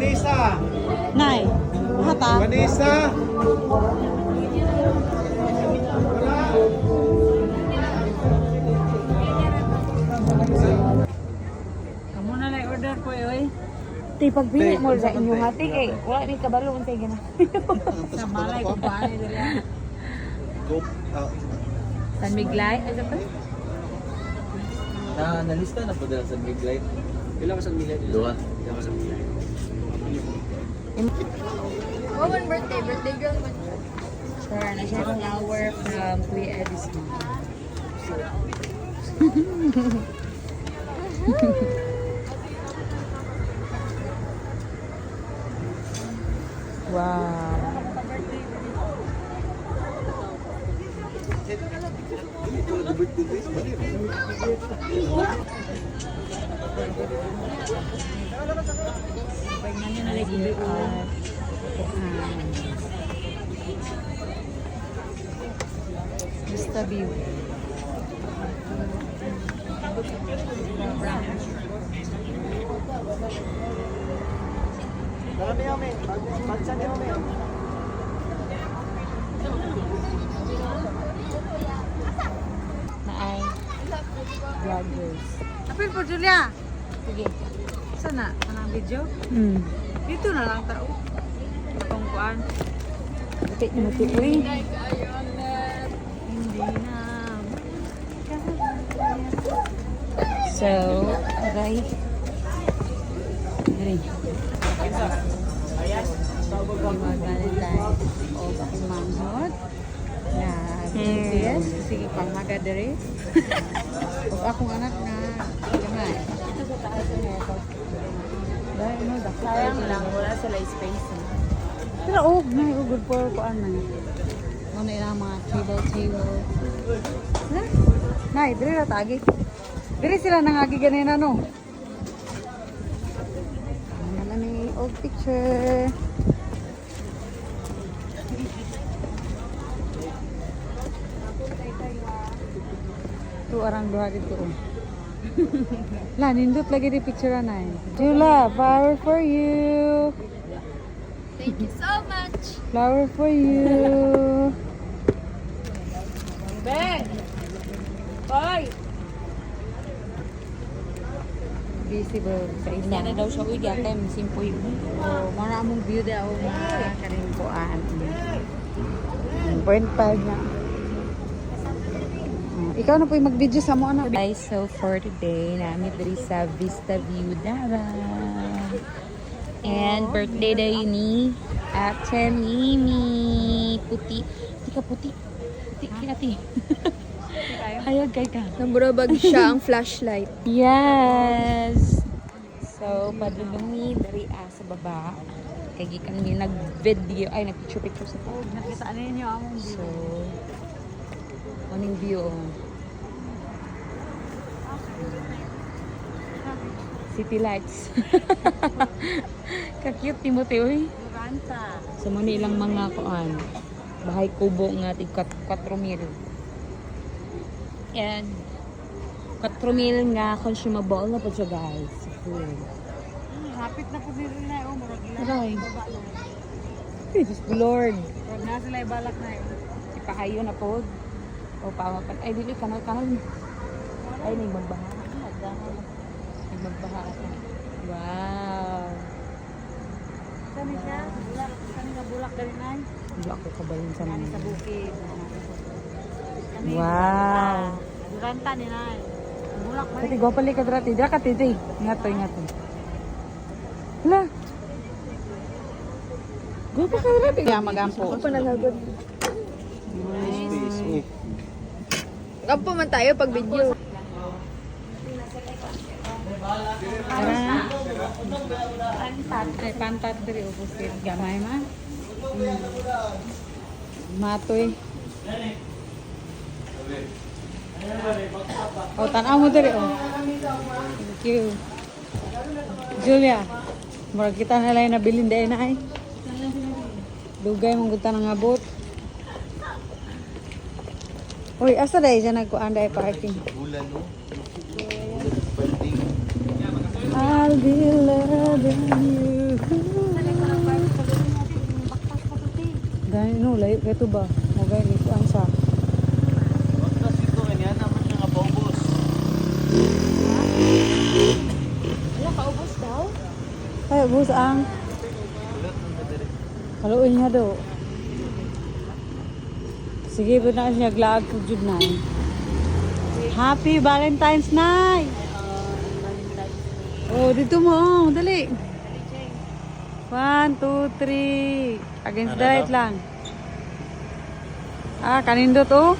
Vanessa! Nay, hata. Vanessa! Kamu na lang order po eh. Di pagpili mo sa inyo hati eh. Wala ni kabalo unsay gina. Sa malay ko ba ni dili. San Miglay, ano pa? Nalista na po dala sa Big Light. Ilang ka sa Big Light? Dua. Ilang ka sa Big Light? Woman birthday girl man. Sure, na siya flower from Kuya Edis. Wow. Tingnan na lagi Vista View. Naay vloggers. Apil po, Julia. Sige. Sana, anang video? Dito na lang tao. Itong kuan. Ito yung matiuwi. Hindi na. So, aray. Aray. Magalit tayo. O, bakit manghot? Na, BTS. Sige, pang magadere. Huwag akong anak na gamay. Dahil, ano, dako. Sayang lang, wala sila space. Pero, na, good for kuan na. Ano yung mga table. Nay, dili na tagi. Dili sila nangagi ganina, no? Ano ni old picture. Ito, arang duha dito. La, nindot lagi di picture na eh. Jula, flower for you. Thank you so much. Flower for you. Ben! Hoy! Visible sa isa. Yan na daw siya. Uy, di ate, simple yun. O, mga among view daw mga karimpuan. 1.5 na. Ikaw na po yung mag-video sa mo, ano? Guys, so for today, namin diri sa Vista View, Davao. And birthday day ni Ate Mimi. Puti. Puti ka, puti. Puti ka, ate. Hayag kay ka. Namurabag siya ang flashlight. Yes! So, padulungi dari sa baba. Kaya kami nag-video, ay nag-picture sa Oh, nakita ninyo among So, morning view. City lights. Ka-cute Timothy, uy. Ranta. So, muna ilang mga kuan. Bahay kubo nga, tig 4,000. And 4,000 nga consumable na po siya, guys. So, cool. Hapit na po dito na yun. Murag na. Aray. Baba na. Jesus Lord. Murag na sila ibalak na yun. Ipahayo na po. O pawakan. Ay, dili, kanal. Ay, may magbaha. May magbaha ako. Wow. Saan siya? Bulak. Saan nga bulak galing ay? Hindi ako kabalin sa Nani mga. sa bukid. Kami, Wow. Ranta ni Nay. Bulak ba Kati, gwa pali ka drati. Dira ka, titi. Ingat to. Hala. Gwa pa ka drati. Kaya magampo. Ako nalagod. Gampo man tayo pag video. Tara. Pantat. Ay, pantat diri. Upusin. Gamay man. Matoy. O, tanaw mo diri. Oh. Thank you. Julia. Murag kita na lang nabilin dahil na ay. Dugay mong guta ng abot. Uy, asa dahil siya nagkuhan dahil parking? I'll be loving you. Gani no, layo ka ito ba? O gani, ang sa. Tapos ito, ganyan naman siya nga paubos. Wala, kaubos daw? Ay, bus ang. Haluin niya do. Sige, ba na siya glaag ko jud na. Happy Valentine's Night! Oh, dito mo, oh, dali. 1, 2, 3. Against the right lang. Ah, kanindot oh.